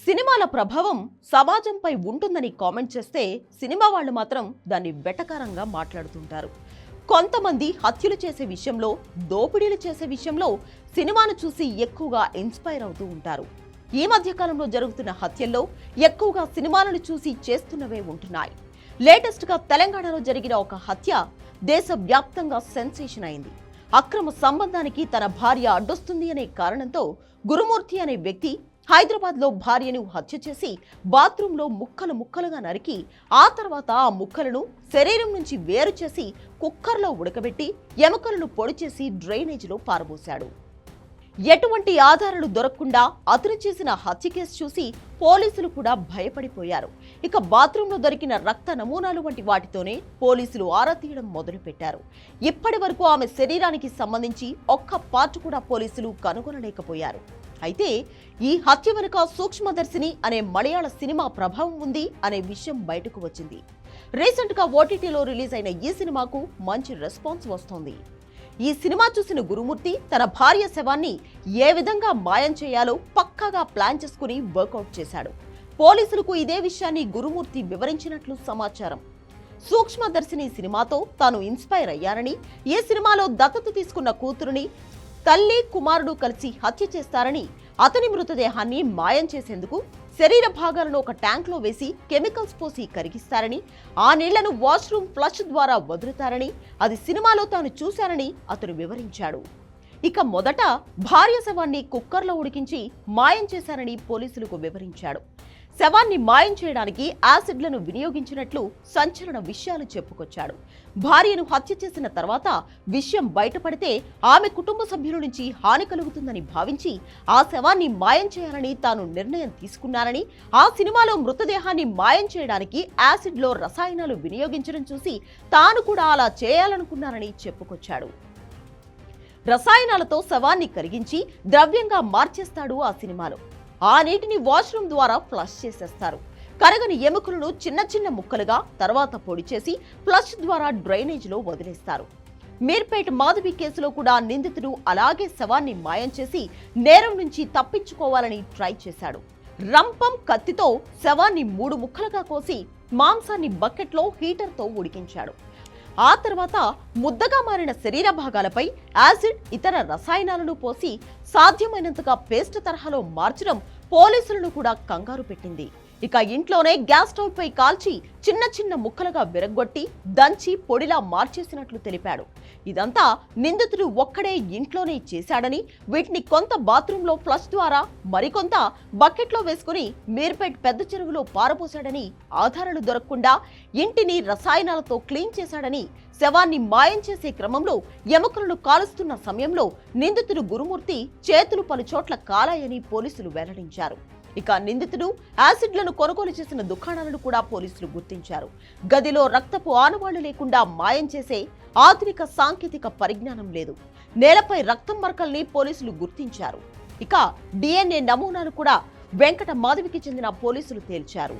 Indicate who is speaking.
Speaker 1: సినిమాల ప్రభావం సమాజంపై ఉంటుందని కామెంట్ చేస్తే సినిమా వాళ్ళు మాత్రం దాన్ని వెటకారంగా మాట్లాడుతుంటారు. కొంతమంది హత్యలు చేసే విషయంలో, దోపిడీలు చేసే విషయంలో సినిమాను చూసి ఎక్కువగా ఇన్స్పైర్ అవుతూ ఉంటారు. ఈ మధ్య కాలంలో జరుగుతున్న హత్యల్లో ఎక్కువగా సినిమాలను చూసి చేస్తున్నవే ఉంటున్నాయి. లేటెస్ట్ గా తెలంగాణలో జరిగిన ఒక హత్య దేశవ్యాప్తంగా సెన్సేషన్ అయింది. అక్రమ సంబంధానికి తన భార్య అడ్డొస్తుంది అనే కారణంతో గురుమూర్తి అనే వ్యక్తి హైదరాబాద్ లో భార్యను హత్య చేసి బాత్రూంలో ముక్కలు ముక్కలుగా నరికి ఆ తర్వాత ఆ ముక్కలను శరీరం నుంచి వేరు చేసి కుక్కర్లో ఉడకబెట్టి ఎముకలను పొడి చేసి డ్రైనేజీలో పారబోశాడు. ఎటువంటి ఆధారాలు దొరకకుండా అతను చేసిన హత్య కేసు చూసి పోలీసులు కూడా భయపడిపోయారు. ఇక బాత్రూంలో దొరికిన రక్త నమూనాలు వంటి వాటితోనే పోలీసులు ఆరా తీయడం మొదలుపెట్టారు. ఇప్పటి వరకు ఆమె శరీరానికి సంబంధించి ఒక్క పార్ట్ కూడా పోలీసులు కనుగొనలేకపోయారు. అయితే ఈ హత్య వెనుక సూక్ష్మదర్శిని అనే మలయాళ సినిమా ప్రభావం ఉంది అనే విషయం బయటకు వచ్చింది. రీసెంట్ గా ఓటీటీలో రిలీజ్ అయిన ఈ సినిమాకు మంచి రెస్పాన్స్ వస్తోంది. ఈ సినిమా చూసిన గురుమూర్తి తన భార్య శవాన్ని ఏ విధంగా మాయం చేయాలో పక్కాగా ప్లాన్ చేసుకుని వర్కౌట్ చేశాడు. పోలీసులకు ఇదే విషయాన్ని గురుమూర్తి వివరించినట్లు సమాచారం. సూక్ష్మదర్శిని సినిమాతో తాను ఇన్స్పైర్ అయ్యారని, ఈ సినిమాలో దత్తత తీసుకున్న కూతురుని తల్లి కుమారుడు కలిసి హత్య చేస్తారని, అతని మృతదేహాన్ని మాయం చేసేందుకు శరీర భాగాలను ఒక ట్యాంక్లో వేసి కెమికల్స్ పోసి కరిగిస్తారని, ఆ నీళ్లను వాష్రూమ్ ఫ్లష్ ద్వారా వదులుతారని, అది సినిమాలో తాను చూశానని అతను వివరించాడు. ఇక మొదట భార్య శవాన్ని కుక్కర్లో ఉడికించి మాయం చేశారని పోలీసులకు వివరించాడు. శవాన్ని మాయం చేయడానికి యాసిడ్లను వినియోగించినట్లు సంచలన విషయాలు చెప్పుకొచ్చాడు. భార్యను హత్య చేసిన తర్వాత విషయం బయటపడితే ఆమె కుటుంబ సభ్యుల నుంచి హాని కలుగుతుందని భావించి ఆ శవాన్ని మాయం చేయాలని తాను నిర్ణయం తీసుకున్నారని, ఆ సినిమాలో మృతదేహాన్ని మాయం చేయడానికి యాసిడ్లో రసాయనాలు వినియోగించడం చూసి తాను కూడా అలా చేయాలనుకున్నారని చెప్పుకొచ్చాడు. రసాయనాలతో శవాన్ని కరిగించి ద్రవ్యంగా మార్చేస్తాడు ఆ సినిమాలో. ఆ నీటిని వాష్రూమ్ ద్వారా ఫ్లష్ చేసేస్తారు. కరగని ఎముకలను చిన్న చిన్న ముక్కలుగా తర్వాత పొడి చేసి ఫ్లష్ ద్వారా డ్రైనేజీలో వదిలేస్తారు. మీర్పేట్ మాధవి కేసులో కూడా నిందితుడు అలాగే శవాన్ని మాయం చేసి నేరం నుంచి తప్పించుకోవాలని ట్రై చేశాడు. రంపం కత్తితో శవాన్ని 3 ముక్కలుగా కోసి మాంసాన్ని బకెట్లో హీటర్తో ఉడికించాడు. ఆ తర్వాత ముద్దగా మారిన శరీర భాగాలపై యాసిడ్, ఇతర రసాయనాలను పోసి సాధ్యమైనంతగా పేస్ట్ తరహాలో మార్చడం పోలీసులను కూడా కంగారు పెట్టింది. ఇక ఇంట్లోనే గ్యాస్ స్టవ్ పై కాల్చి చిన్న చిన్న ముక్కలుగా విరగ్గొట్టి దంచి పొడిలా మార్చేసినట్లు తెలిపాడు. ఇదంతా నిందితుడు ఒక్కడే ఇంట్లోనే చేశాడని, వీటిని కొంత బాత్రూంలో ఫ్లష్ ద్వారా, మరికొంత బకెట్లో వేసుకుని మీర్పేట్ పెద్ద చెరువులో పారపోశాడని, ఆధారాలు దొరకకుండా ఇంటిని రసాయనాలతో క్లీన్ చేశాడని, శవాన్ని మాయం చేసే క్రమంలో ఎముకలను కాలుస్తున్న సమయంలో నిందితుడు గురుమూర్తి చేతులు పలు చోట్ల కాలాయని పోలీసులు వెల్లడించారు. ఇక నిందితుడు యాసిడ్లను కొనుగోలు చేసిన దుకాణాలను కూడా పోలీసులు గుర్తించారు. గదిలో రక్తపు ఆనవాళ్లు లేకుండా మాయం చేసే ఆధునిక సాంకేతిక పరిజ్ఞానం లేదు. నేలపై రక్తం మరకల్ని పోలీసులు గుర్తించారు. ఇక DNA నమూనాలు కూడా వెంకట మాధవికి చెందిన పోలీసులు తేల్చారు.